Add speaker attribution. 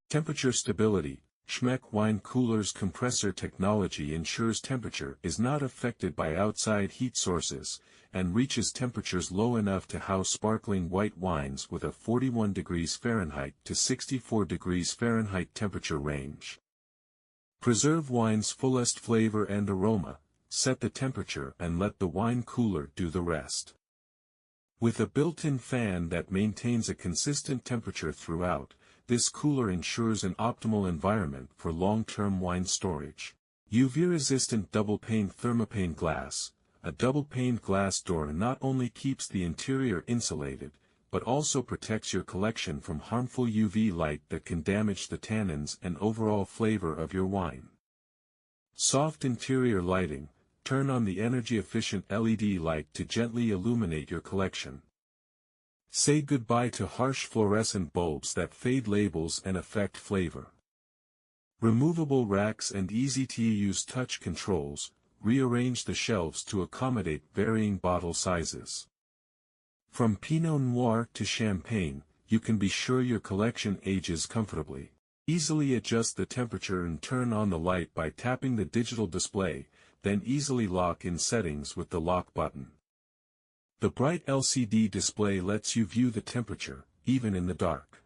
Speaker 1: Temperature stability. Schmecke wine cooler's compressor technology ensures temperature is not affected by outside heat sources, and reaches temperatures low enough to house sparkling white wines with a 41 degrees Fahrenheit to 64 degrees Fahrenheit temperature range. Preserve wine's fullest flavor and aroma, set the temperature and let the wine cooler do the rest. With a built-in fan that maintains a consistent temperature throughout, this cooler ensures an optimal environment for long-term wine storage. UV-resistant double-pane thermopane glass. A double-paned glass door not only keeps the interior insulated, but also protects your collection from harmful UV light that can damage the tannins and overall flavor of your wine. Soft interior lighting. Turn on the energy-efficient LED light to gently illuminate your collection. Say goodbye to harsh fluorescent bulbs that fade labels and affect flavor. Removable racks and easy-to-use touch controls. Rearrange the shelves to accommodate varying bottle sizes. From Pinot Noir to Champagne, you can be sure your collection ages comfortably. Easily adjust the temperature and turn on the light by tapping the digital display, then easily lock in settings with the lock button. The bright LCD display lets you view the temperature, even in the dark.